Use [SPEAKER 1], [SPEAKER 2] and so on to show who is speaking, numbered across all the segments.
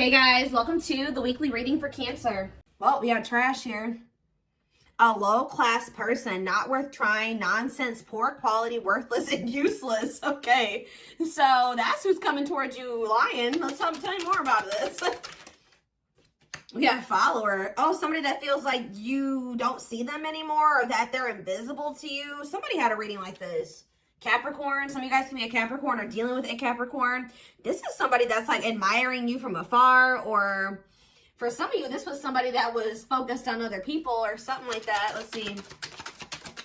[SPEAKER 1] Hey guys, welcome to the weekly reading for Cancer. Well, we have trash here. A low-class person, not worth trying, nonsense, poor quality, worthless, and useless. Okay, so that's who's coming towards you, Lion. Let's tell you more about this. We have follower. Oh, somebody that feels like you don't see them anymore or that they're invisible to you. Somebody had a reading like this. Capricorn, some of you guys can be a Capricorn or dealing with a Capricorn. This is somebody that's like admiring you from afar, or for some of you, this was somebody that was focused on other people or something like that. Let's see.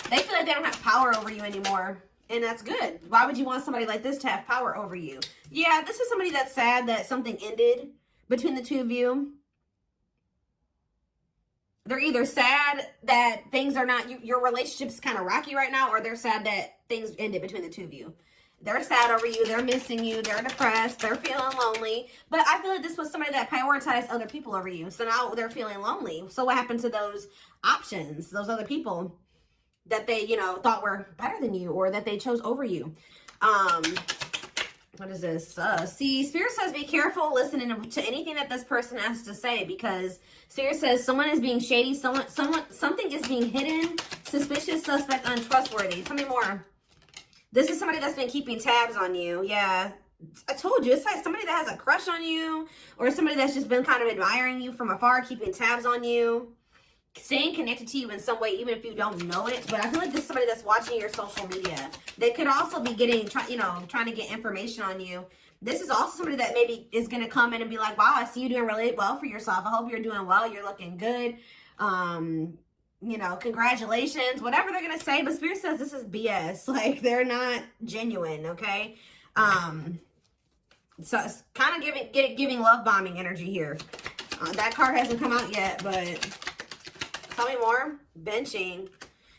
[SPEAKER 1] They feel like they don't have power over you anymore, and that's good. Why would you want somebody like this to have power over you? Yeah, this is somebody that's sad that something ended between the two of you. They're either sad that things are not, your relationship's kind of rocky right now, or they're sad that things ended between the two of you. They're sad over you. They're missing you. They're depressed. They're feeling lonely. But I feel like this was somebody that prioritized other people over you. So now they're feeling lonely. So what happened to those options, those other people that they, thought were better than you or that they chose over you? What is this? See, Spirit says be careful listening to anything that this person has to say, because Spirit says someone is being shady, something is being hidden, suspicious, suspect, untrustworthy. Tell me more. This is somebody that's been keeping tabs on you. Yeah, I told you, it's like somebody that has a crush on you, or somebody that's just been kind of admiring you from afar, keeping tabs on you, staying connected to you in some way, even if you don't know it. But I feel like this is somebody that's watching your social media. They could also be trying to get information on you. This is also somebody that maybe is going to come in and be like, wow, I see you doing really well for yourself. I hope you're doing well. You're looking good. Congratulations, whatever they're going to say. But Spirit says this is BS. Like, they're not genuine, okay? So it's kind of giving love bombing energy here. That card hasn't come out yet, but tell me more. Benching.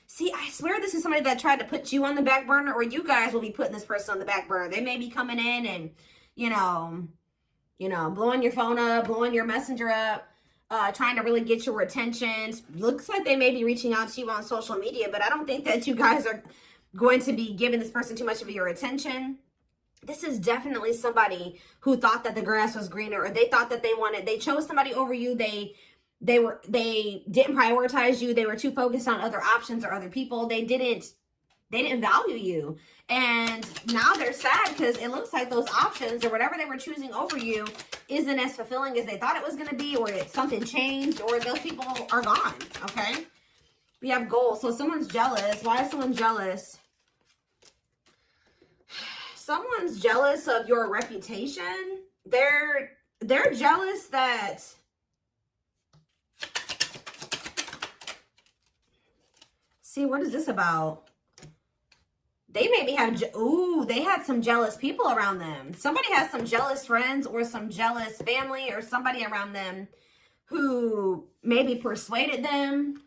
[SPEAKER 1] See, I swear this is somebody that tried to put you on the back burner, or you guys will be putting this person on the back burner. They may be coming in and, blowing your phone up, blowing your messenger up, trying to really get your attention. Looks like they may be reaching out to you on social media, but I don't think that you guys are going to be giving this person too much of your attention. This is definitely somebody who thought that the grass was greener, or they thought that they chose somebody over you. They didn't prioritize you. They were too focused on other options or other people. They didn't value you. And now they're sad because it looks like those options or whatever they were choosing over you isn't as fulfilling as they thought it was going to be, or something changed, or those people are gone. Okay. We have goals. So someone's jealous. Why is someone jealous? Someone's jealous of your reputation. They're jealous that, see, what is this about? They maybe have, they had some jealous people around them. Somebody has some jealous friends or some jealous family or somebody around them who maybe persuaded them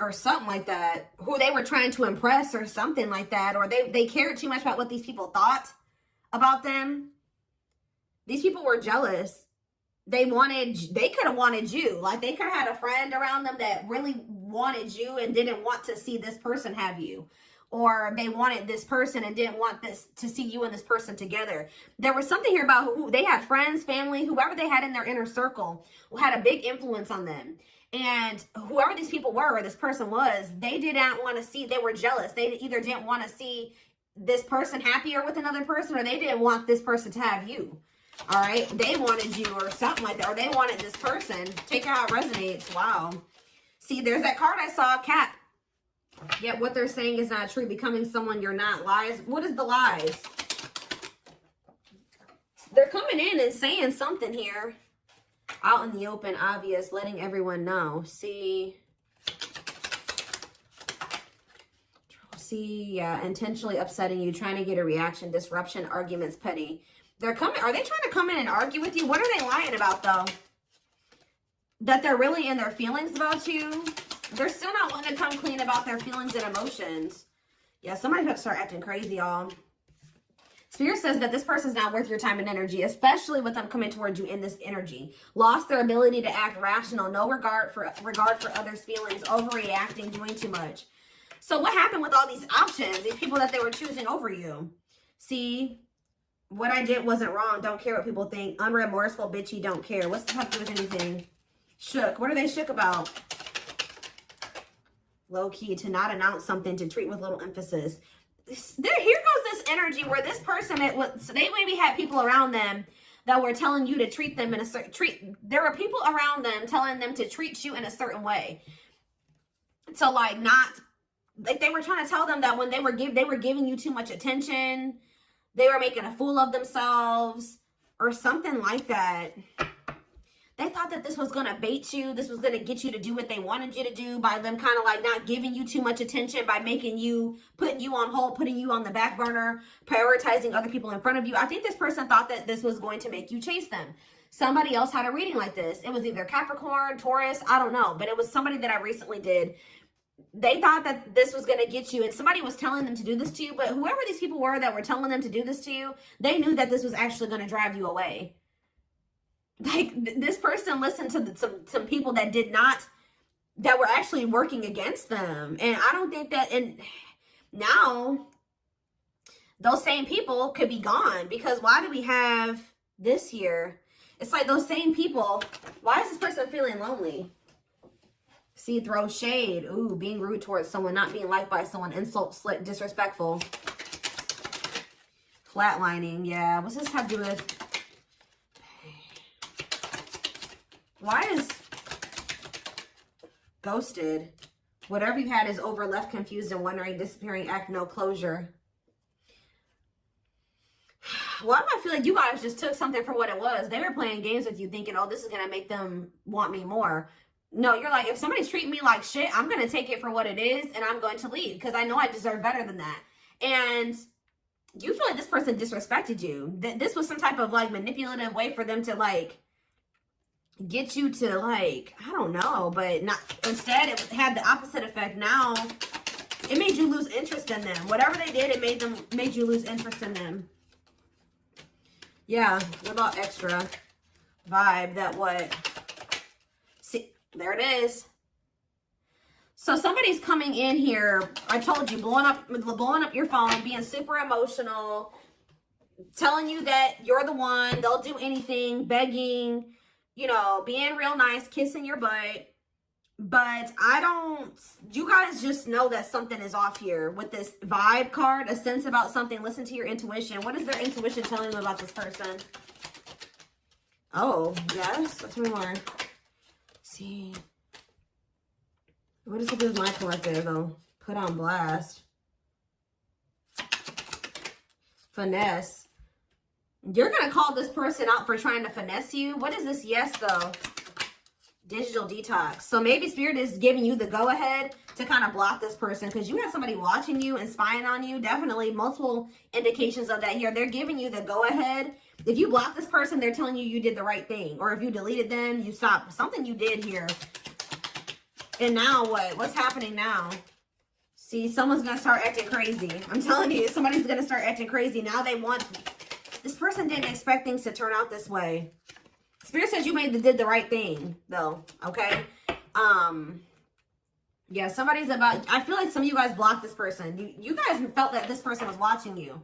[SPEAKER 1] or something like that, who they were trying to impress or something like that, or they cared too much about what these people thought about them. These people were jealous. They could have wanted you. Like, they could have had a friend around them that really wanted you and didn't want to see this person have you. Or they wanted this person and didn't want to see you and this person together. There was something here about who they had, friends, family, whoever they had in their inner circle who had a big influence on them. And whoever these people were, or this person was, they didn't want to see, they were jealous. They either didn't want to see this person happier with another person, or they didn't want this person to have you. All right, they wanted you or something like that, or they wanted this person. Take it how it resonates. Wow. See, there's that card I saw, Cat. Yet what they're saying is not true. Becoming someone you're not. Lies. What is the lies? They're coming in and saying something here. Out in the open, obvious, letting everyone know. See, yeah, intentionally upsetting you, trying to get a reaction, disruption, arguments, petty. They're coming. Are they trying to come in and argue with you? What are they lying about, though? That they're really in their feelings about you? They're still not wanting to come clean about their feelings and emotions. Yeah, somebody's about to start acting crazy, y'all. Spirit says that this person's not worth your time and energy, especially with them coming towards you in this energy. Lost their ability to act rational, no regard for others' feelings, overreacting, doing too much. So what happened with all these options, these people that they were choosing over you? See, What I did wasn't wrong. Don't care what people think. Unremorseful, bitchy, don't care. What's the fuck to do with anything? Shook. What are they shook about? Low key, to not announce something, to treat with little emphasis. Here goes this energy where this person, so they maybe had people around them that were telling you to treat them in a certain, there were people around them telling them to treat you in a certain way. So like like they were trying to tell them that when they were giving you too much attention, they were making a fool of themselves or something like that. They thought that this was going to bait you. This was going to get you to do what they wanted you to do by them kind of like not giving you too much attention, by making you, putting you on hold, putting you on the back burner, prioritizing other people in front of you. I think this person thought that this was going to make you chase them. Somebody else had a reading like this. It was either Capricorn, Taurus, I don't know, but it was somebody that I recently did. They thought that this was going to get you, and somebody was telling them to do this to you, but whoever these people were that were telling them to do this to you, they knew that this was actually going to drive you away. Like, this person listened to some people that that were actually working against them. And I don't think that, and now those same people could be gone, because why do we have this here? It's like those same people, why is this person feeling lonely? See, throw shade. Ooh, being rude towards someone, not being liked by someone, insult, slick, disrespectful. Flatlining, yeah. What's this have to do with? Why is ghosted? Whatever you had is over, left, confused, and wondering, disappearing, act, no closure. Well, I feel like you guys just took something for what it was. They were playing games with you thinking, oh, this is going to make them want me more. No, you're like, if somebody's treating me like shit, I'm going to take it for what it is, and I'm going to leave because I know I deserve better than that. And you feel like this person disrespected you. This was some type of like manipulative way for them to like get you to like, I don't know, but not, instead it had the opposite effect. Now it made you lose interest in them. Whatever they did, it made you lose interest in them. Yeah, what about extra vibe? That what? See, there it is. So somebody's coming in here. I told you, blowing up your phone, being super emotional, telling you that you're the one. They'll do anything, begging, you know, being real nice, kissing your butt. But you guys just know that something is off here with this vibe card, a sense about something. Listen to your intuition. What is their intuition telling them about this person? Oh, yes. Tell me more. Let's see. What does it do with my collective, though? Put on blast. Finesse. You're going to call this person out for trying to finesse you? What is this yes, though? Digital detox. So maybe Spirit is giving you the go-ahead to kind of block this person because you have somebody watching you and spying on you. Definitely multiple indications of that here. They're giving you the go-ahead. If you block this person, they're telling you you did the right thing. Or if you deleted them, you stopped. Something you did here. And now what? What's happening now? See, someone's going to start acting crazy. I'm telling you, somebody's going to start acting crazy. Now they want... This person didn't expect things to turn out this way. Spirit says you did the right thing, though, okay? Yeah, somebody's about... I feel like some of you guys blocked this person. You guys felt that this person was watching you.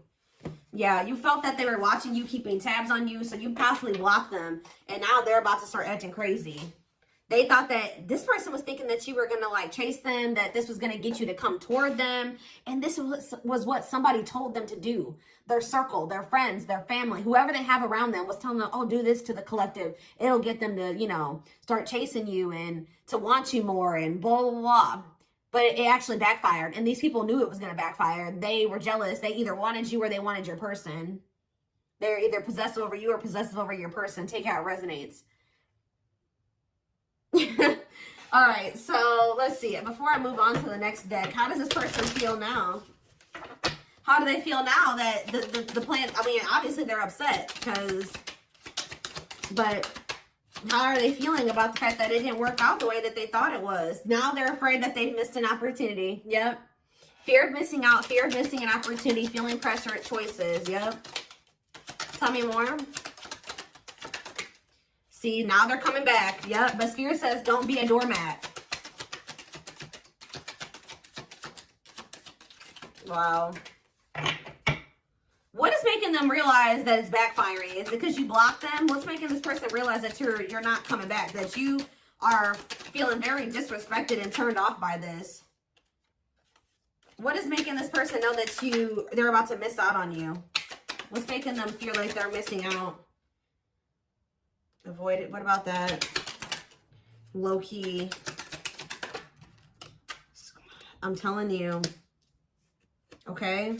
[SPEAKER 1] Yeah, you felt that they were watching you, keeping tabs on you, so you possibly blocked them, and now they're about to start acting crazy. They thought that this person was thinking that you were going to like chase them, that this was going to get you to come toward them. And this was what somebody told them to do. Their circle, their friends, their family, whoever they have around them was telling them, oh, do this to the collective. It'll get them to, you know, start chasing you and to want you more and blah, blah, blah. But it actually backfired. And these people knew it was going to backfire. They were jealous. They either wanted you or they wanted your person. They're either possessive over you or possessive over your person. Take how it resonates. All right, so let's see. Before I move on to the next deck, how does this person feel now? How do they feel now that the plan? I mean, obviously they're upset but how are they feeling about the fact that it didn't work out the way that they thought it was? Now they're afraid that they've missed an opportunity. Yep. Fear of missing out, fear of missing an opportunity, feeling pressure at choices. Yep. Tell me more. See, now they're coming back. Yep, but Spirit says don't be a doormat. Wow. What is making them realize that it's backfiring? Is it because you blocked them? What's making this person realize that you're not coming back? That you are feeling very disrespected and turned off by this? What is making this person know that they're about to miss out on you? What's making them feel like they're missing out? Avoid it. What about that? Low key. I'm telling you. Okay.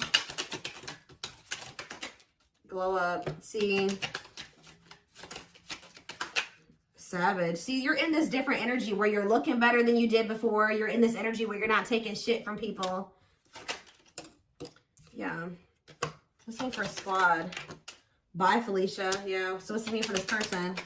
[SPEAKER 1] Glow up. See. Savage. See, you're in this different energy where you're looking better than you did before. You're in this energy where you're not taking shit from people. Yeah. Let's look for a squad. Bye, Felicia. Yeah. So what's the mean for this person?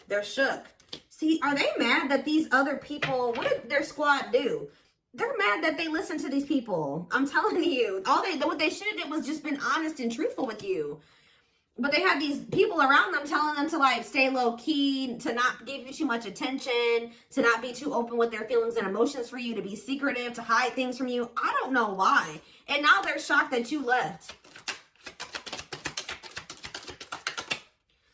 [SPEAKER 1] They're shook. See, are they mad that these other people, what did their squad do? They're mad that they listened to these people. I'm telling you. What they should have did was just been honest and truthful with you. But they had these people around them telling them to like stay low key, to not give you too much attention, to not be too open with their feelings and emotions for you, to be secretive, to hide things from you. I don't know why. And now they're shocked that you left.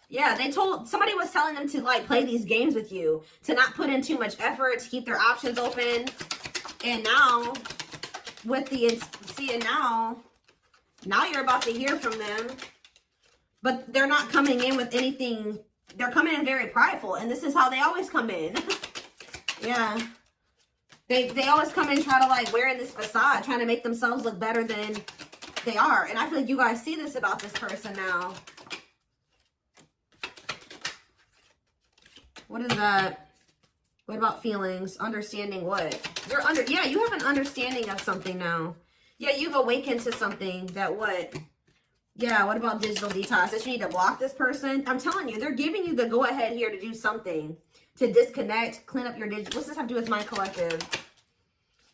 [SPEAKER 1] Yeah, somebody was telling them to like play these games with you, to not put in too much effort, to keep their options open. And now, now you're about to hear from them. But they're not coming in with anything. They're coming in very prideful. And this is how they always come in. Yeah. They always come in trying to like wearing this facade, trying to make themselves look better than they are. And I feel like you guys see this about this person now. What is that? What about feelings? Understanding what? Yeah, you have an understanding of something now. Yeah, you've awakened to something that what? Yeah, what about digital detox? That you need to block this person? I'm telling you, they're giving you the go-ahead here to do something. To disconnect, clean up your digital. What's this have to do with my collective?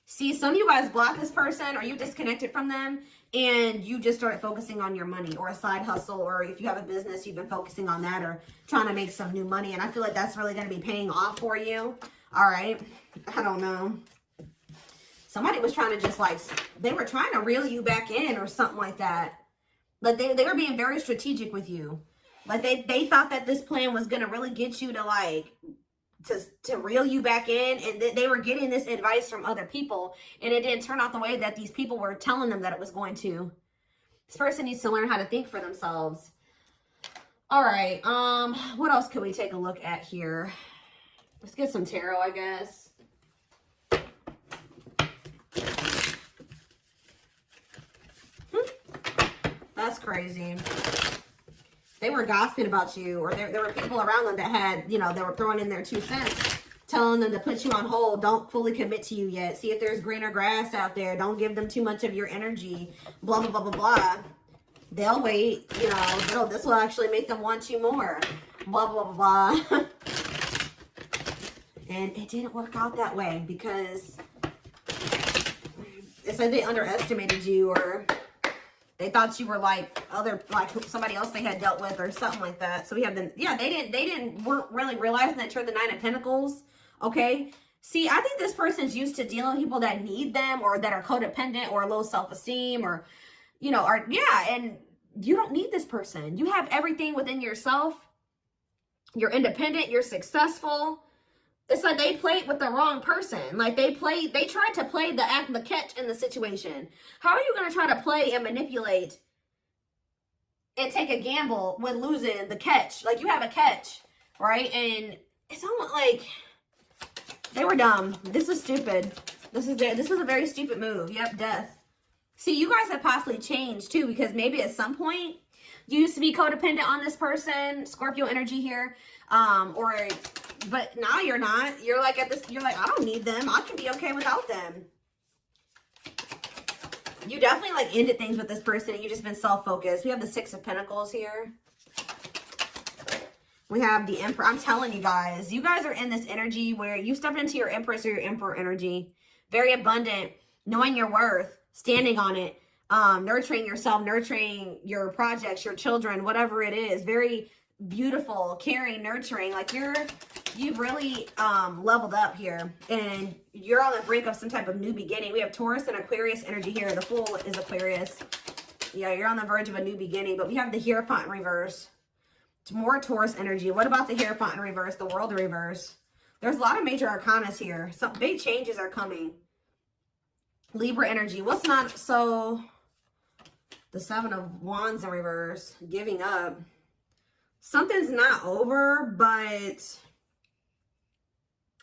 [SPEAKER 1] See, some of you guys block this person or you disconnected from them and you just started focusing on your money or a side hustle, or if you have a business, you've been focusing on that or trying to make some new money. And I feel like that's really going to be paying off for you. All right. I don't know. Somebody was trying to just like, they were trying to reel you back in or something like that. Like they were being very strategic with you. Like they thought that this plan was going to really get you to like, to reel you back in, and they were getting this advice from other people, and it didn't turn out the way that these people were telling them that it was going to. This person needs to learn how to think for themselves. All right, what else could we take a look at here? Let's get some tarot, I guess. That's crazy. They were gossiping about you, or there were people around them that had, you know, they were throwing in their 2 cents, telling them to put you on hold. Don't fully commit to you yet. See if there's greener grass out there. Don't give them too much of your energy. Blah, blah, blah, blah, blah. They'll wait. You know, this will actually make them want you more. Blah, blah, blah, blah. And it didn't work out that way because it's like they underestimated you, or they thought you were like somebody else they had dealt with or something like that. So we have weren't really realizing that you're the 9 of Pentacles. Okay. See, I think this person's used to dealing with people that need them or that are codependent or low self-esteem or, you know, and you don't need this person. You have everything within yourself. You're independent. You're successful. It's like they played with the wrong person. Like they tried to play the catch in the situation. How are you going to try to play and manipulate and take a gamble with losing the catch? Like you have a catch, right? And it's almost like they were dumb. This is stupid. This was a very stupid move. Yep, death. See, you guys have possibly changed too, because maybe at some point you used to be codependent on this person, Scorpio energy here, but now you're not. You're like you're like, I don't need them. I can be okay without them. You definitely like ended things with this person and you've just been self-focused. We have the 6 of Pentacles here. We have the Emperor. I'm telling you guys are in this energy where you stepped into your Empress or your Emperor energy. Very abundant, knowing your worth, standing on it, nurturing yourself, nurturing your projects, your children, whatever it is. Very beautiful, caring, nurturing. Like you've really leveled up here, and you're on the brink of some type of new beginning. We have Taurus and Aquarius energy here. The Fool is Aquarius. Yeah, you're on the verge of a new beginning, but we have the Hierophant in reverse. It's more Taurus energy. What about the Hierophant in reverse, the World in reverse? There's a lot of major arcanas here. Some big changes are coming. Libra energy. What's not so... The Seven of Wands in reverse. Giving up. Something's not over, but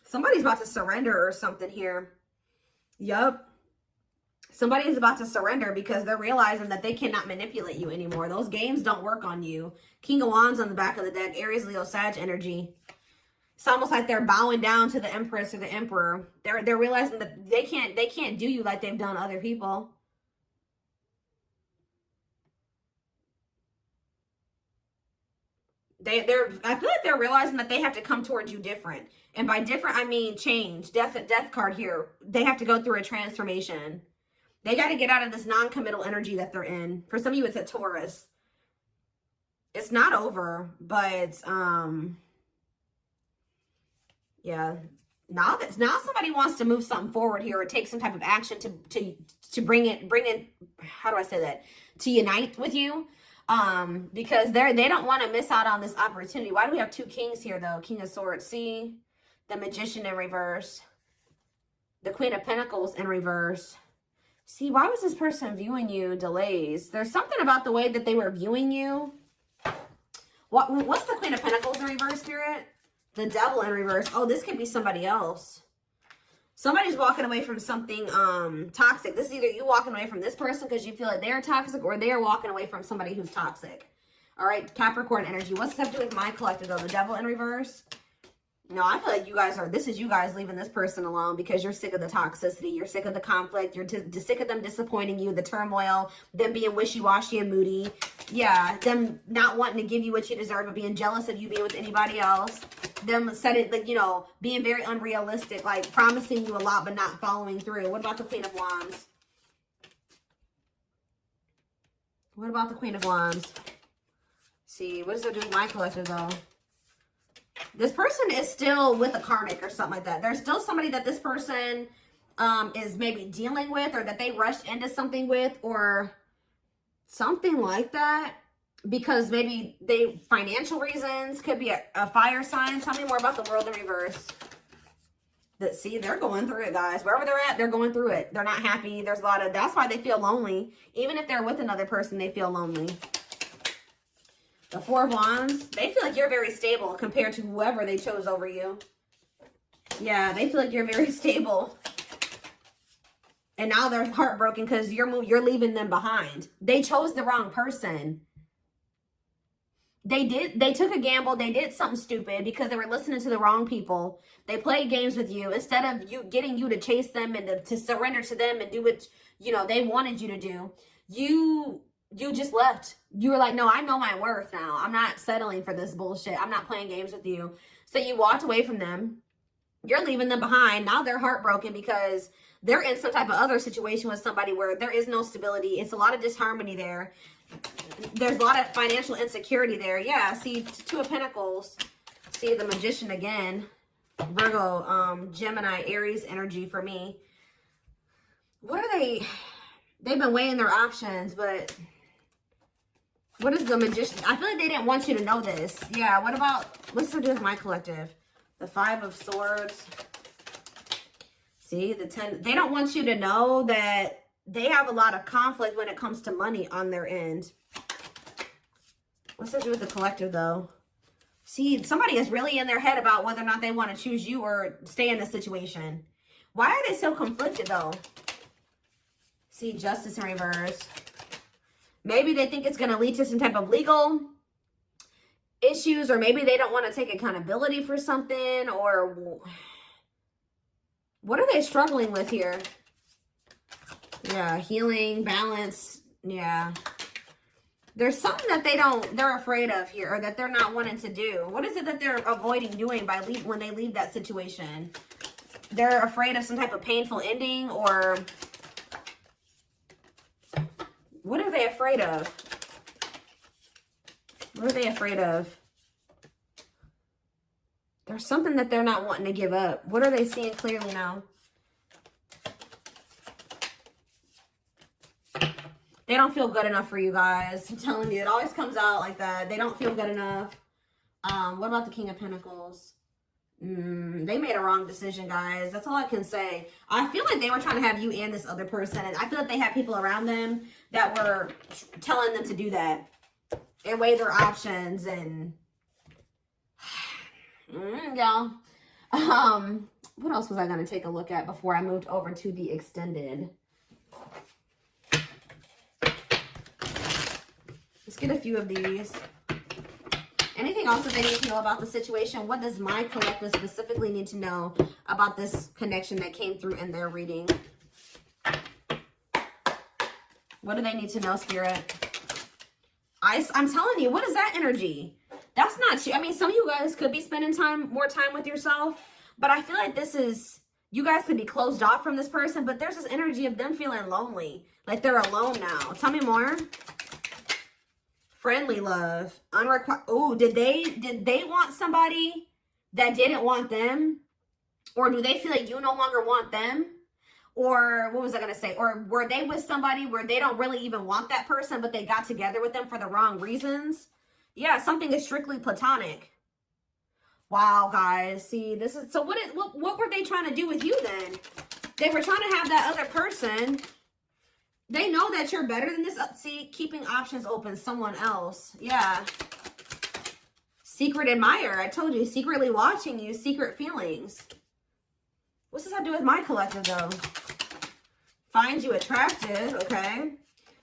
[SPEAKER 1] somebody's about to surrender or something here. Yup. Somebody is about to surrender because they're realizing that they cannot manipulate you anymore. Those games don't work on you. King of Wands on the back of the deck. Aries, Leo, Sag energy. It's almost like they're bowing down to the Empress or the Emperor. They're realizing that they can't do you like they've done other people. I feel like they're realizing that they have to come towards you different. And by different, I mean change. Death card here. They have to go through a transformation. They got to get out of this non-committal energy that they're in. For some of you, it's a Taurus. It's not over, but yeah. Now somebody wants to move something forward here or take some type of action to bring in, how do I say that? To unite with you. Because they don't want to miss out on this opportunity. Why do we have two kings here though? King of Swords. See, the Magician in reverse, the Queen of Pentacles in reverse. See, why was this person viewing you? Delays. There's something about the way that they were viewing you. What's the Queen of Pentacles in reverse, Spirit? The Devil in reverse. Oh, this could be somebody else. Somebody's walking away from something toxic. This is either you walking away from this person because you feel like they're toxic, or they're walking away from somebody who's toxic. All right, Capricorn energy. What's this have to do with my collective though? The Devil in reverse. No, I feel like this is you guys leaving this person alone because you're sick of the toxicity. You're sick of the conflict. You're sick of them disappointing you, the turmoil, them being wishy-washy and moody. Yeah, them not wanting to give you what you deserve, but being jealous of you being with anybody else. Them setting, like, you know, being very unrealistic, like promising you a lot but not following through. What about the Queen of Wands? What about the Queen of Wands? See, what does it do with my collective though? This person is still with a karmic or something like that. There's still somebody that this person is maybe dealing with, or that they rushed into something with, or something like that. Because maybe financial reasons, could be a fire sign. Tell me more about the World in reverse. See, they're going through it, guys. Wherever they're at, they're going through it. They're not happy. There's a lot of, that's why they feel lonely. Even if they're with another person, they feel lonely. The Four of Wands, they feel like you're very stable compared to whoever they chose over you. Yeah, they feel like you're very stable. And now they're heartbroken because you're leaving them behind. They chose the wrong person. They took a gamble. They did something stupid because they were listening to the wrong people. They played games with you instead of getting you to chase them and to surrender to them and do what, you know, they wanted you to do. You just left. You were like, no, I know my worth now. I'm not settling for this bullshit. I'm not playing games with you. So you walked away from them. You're leaving them behind. Now they're heartbroken because they're in some type of other situation with somebody where there is no stability. It's a lot of disharmony there. There's a lot of financial insecurity there. Yeah, see, Two of Pentacles. See, the Magician again. Virgo, Gemini, Aries energy for me. What are they? They've been weighing their options, but what is the Magician? I feel like they didn't want you to know this. Yeah, what's to do with my collective? The Five of Swords. See, the 10. They don't want you to know that they have a lot of conflict when it comes to money on their end. What's to do with the collective, though? See, somebody is really in their head about whether or not they want to choose you or stay in this situation. Why are they so conflicted, though? See, Justice in reverse. Maybe they think it's going to lead to some type of legal issues, or maybe they don't want to take accountability for something, or what are they struggling with here? Yeah, healing, balance. Yeah. There's something that they're afraid of here, or that they're not wanting to do. What is it that they're avoiding doing when they leave that situation? They're afraid of some type of painful ending, or what are they afraid of? What are they afraid of? There's something that they're not wanting to give up. What are they seeing clearly now? They don't feel good enough for you guys. I'm telling you, it always comes out like that. They don't feel good enough. What about the King of Pentacles? They made a wrong decision, guys. That's all I can say. I feel like they were trying to have you and this other person. And I feel like they had people around them that were telling them to do that and weigh their options. And y'all. What else was I going to take a look at before I moved over to the extended? Let's get a few of these. Anything else that they need to know about the situation? What does my collective specifically need to know about this connection that came through in their reading? What do they need to know, Spirit? I'm telling you, what is that energy? That's not you. I mean, some of you guys could be spending more time with yourself, but I feel like this is, you guys could be closed off from this person, but there's this energy of them feeling lonely. Like they're alone now. Tell me more. Friendly love, unrequited. Oh, did they want somebody that didn't want them? Or do they feel like you no longer want them? Or what was I going to say? Or were they with somebody where they don't really even want that person, but they got together with them for the wrong reasons? Yeah, something is strictly platonic. Wow, guys. See, this is, so what were they trying to do with you then? They were trying to have that other person. They know that you're better than this. See, keeping options open, someone else. Yeah. Secret admirer. I told you, secretly watching you, secret feelings. What's this have to do with my collective, though? Find you attractive, okay.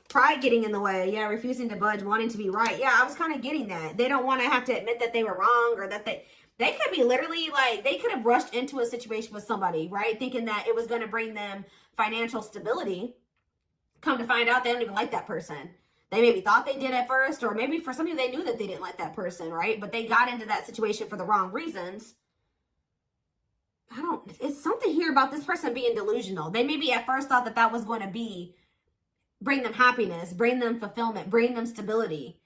[SPEAKER 1] Pride getting in the way. Yeah, refusing to budge, wanting to be right. Yeah, I was kind of getting that. They don't want to have to admit that they were wrong or that they could be literally like, they could have rushed into a situation with somebody, right? Thinking that it was going to bring them financial stability. Come to find out, they don't even like that person. They maybe thought they did at first, or maybe for some of you, they knew that they didn't like that person, right? But they got into that situation for the wrong reasons. It's something here about this person being delusional. They maybe at first thought that that was going to bring them happiness, bring them fulfillment, bring them stability.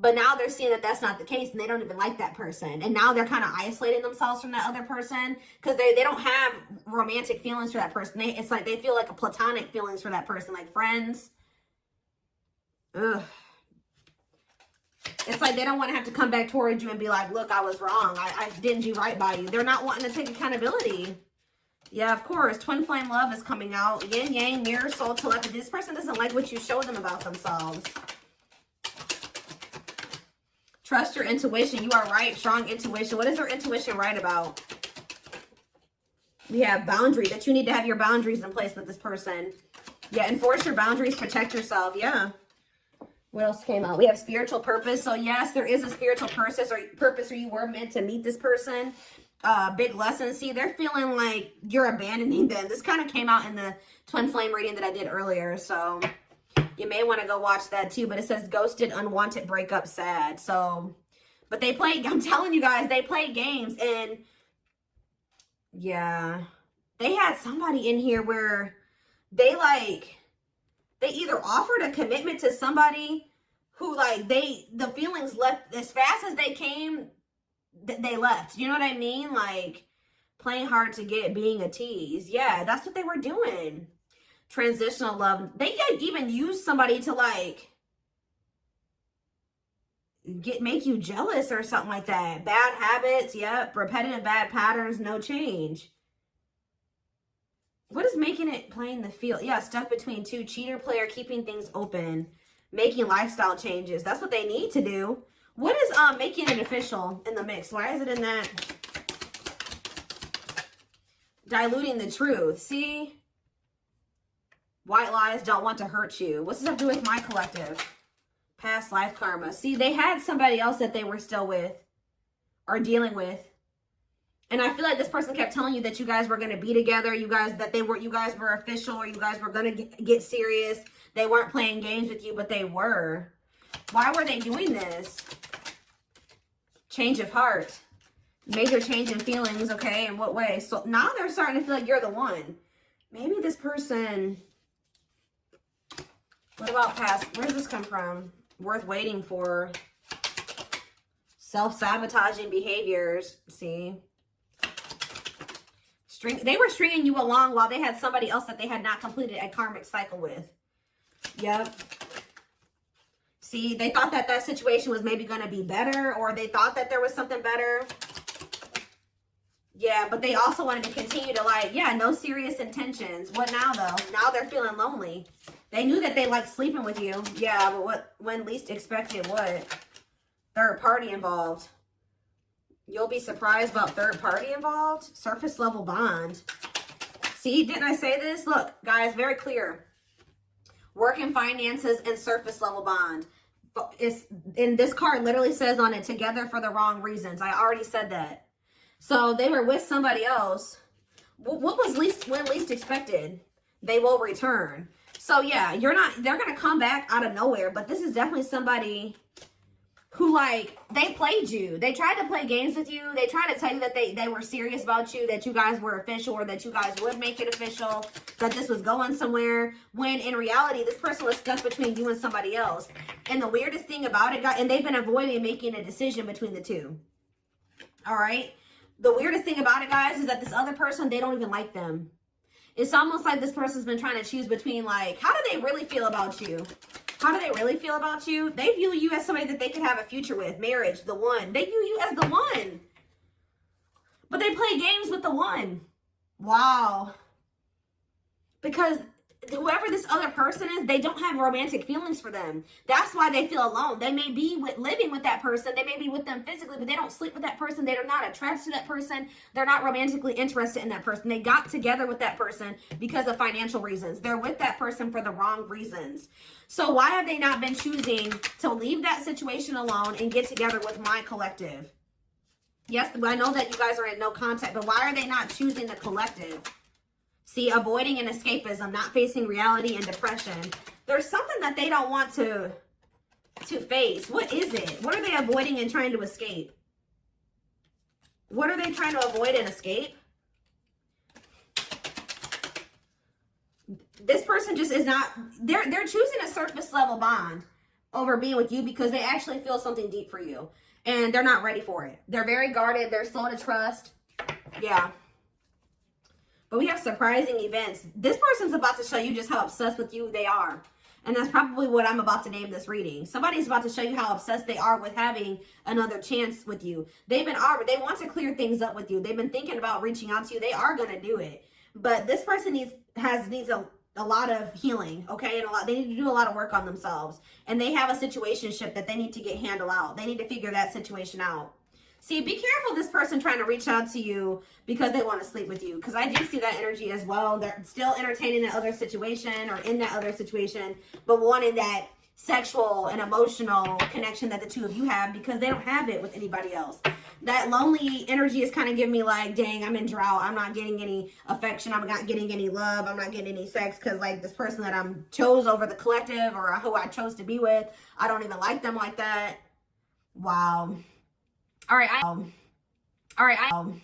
[SPEAKER 1] But now they're seeing that that's not the case, and they don't even like that person. And now they're kind of isolating themselves from that other person because they don't have romantic feelings for that person. It's like they feel like a platonic feelings for that person, like friends. Ugh. It's like they don't want to have to come back towards you and be like, look, I was wrong. I didn't do right by you. They're not wanting to take accountability. Yeah, of course. Twin flame love is coming out. Yin, yang, mirror, soul, telepathy. This person doesn't like what you show them about themselves. Trust your intuition. You are right. Strong intuition. What is their intuition right about? We have boundaries. That you need to have your boundaries in place with this person. Yeah, enforce your boundaries. Protect yourself. Yeah. What else came out? We have spiritual purpose. So yes, there is a spiritual purpose or you were meant to meet this person. Big lesson. See, they're feeling like you're abandoning them. This kind of came out in the twin flame reading that I did earlier. So you may want to go watch that too. But it says ghosted, unwanted, breakup, sad. So, but they play, I'm telling you guys, they play games. And yeah, they had somebody in here where they either offered a commitment to somebody who the feelings left as fast as they came, they left. You know what I mean? Like playing hard to get, being a tease. Yeah, that's what they were doing. Transitional love. They even used somebody to make you jealous or something like that. Bad habits. Yep. Repetitive bad patterns. No change. What is making it playing the field? Yeah, stuck between two. Cheater, player, keeping things open. Making lifestyle changes. That's what they need to do. What is making it official in the mix? Why is it in that? Diluting the truth. See? White lies don't want to hurt you. What's this have to do with my collective? Past life karma. See, they had somebody else that they were still with or dealing with. And I feel like this person kept telling you that you guys were going to be together. You guys were official, or you guys were going to get serious. They weren't playing games with you, but they were. Why were they doing this? Change of heart. Major change in feelings, okay? In what way? So now they're starting to feel like you're the one. Maybe this person... What about past? Where does this come from? Worth waiting for. Self-sabotaging behaviors. See? They were stringing you along while they had somebody else that they had not completed a karmic cycle with. Yep. See, they thought that that situation was maybe going to be better, or they thought that there was something better. Yeah, but they also wanted to continue to like, yeah, no serious intentions. What now though? Now they're feeling lonely. They knew that they liked sleeping with you. Yeah, but when least expected, what? Third party involved. You'll be surprised about third party involved. Surface level bond. See, didn't I say this? Look, guys, very clear. Work and finances and surface level bond. It's, and this card literally says on it, together for the wrong reasons. I already said that. So they were with somebody else. What was when least expected? They will return. So yeah, they're going to come back out of nowhere. But this is definitely somebody who, like, they played you. They tried to play games with you. They tried to tell you that they were serious about you, that you guys were official, or that you guys would make it official, that this was going somewhere, when in reality, this person was stuck between you and somebody else. And the weirdest thing about it, and they've been avoiding making a decision between the two. All right? The weirdest thing about it, guys, is that this other person, they don't even like them. It's almost like this person's been trying to choose between, like, how do they really feel about you? How do they really feel about you? They view you as somebody that they could have a future with. Marriage, the one. They view you as the one. But they play games with the one. Wow. Because whoever this other person is, they don't have romantic feelings for them. That's why they feel alone. They may be living with that person. They may be with them physically, but they don't sleep with that person. They're not attracted to that person. They're not romantically interested in that person. They got together with that person because of financial reasons. They're with that person for the wrong reasons. So why have they not been choosing to leave that situation alone and get together with my collective? Yes, I know that you guys are in no contact, but why are they not choosing the collective? See, avoiding and escapism, not facing reality and depression. There's something that they don't want to face. What is it? What are they avoiding and trying to escape? What are they trying to avoid and escape? This person just is not, they're choosing a surface level bond over being with you because they actually feel something deep for you. And they're not ready for it. They're very guarded. They're slow to trust. Yeah. But we have surprising events. This person's about to show you just how obsessed with you they are. And that's probably what I'm about to name this reading. Somebody's about to show you how obsessed they are with having another chance with you. They want to clear things up with you. They've been thinking about reaching out to you. They are going to do it. But this person needs a lot of healing, okay? And they need to do a lot of work on themselves. And they have a situationship that they need to get handled out. They need to figure that situation out. See, be careful this person trying to reach out to you because they want to sleep with you. Because I do see that energy as well. They're still entertaining that other situation or in that other situation, but wanting that sexual and emotional connection that the two of you have because they don't have it with anybody else. That lonely energy is kind of giving me like, dang, I'm in drought. I'm not getting any affection. I'm not getting any love. I'm not getting any sex because like this person that I'm chose over the collective or who I chose to be with, I don't even like them like that. Wow. All right.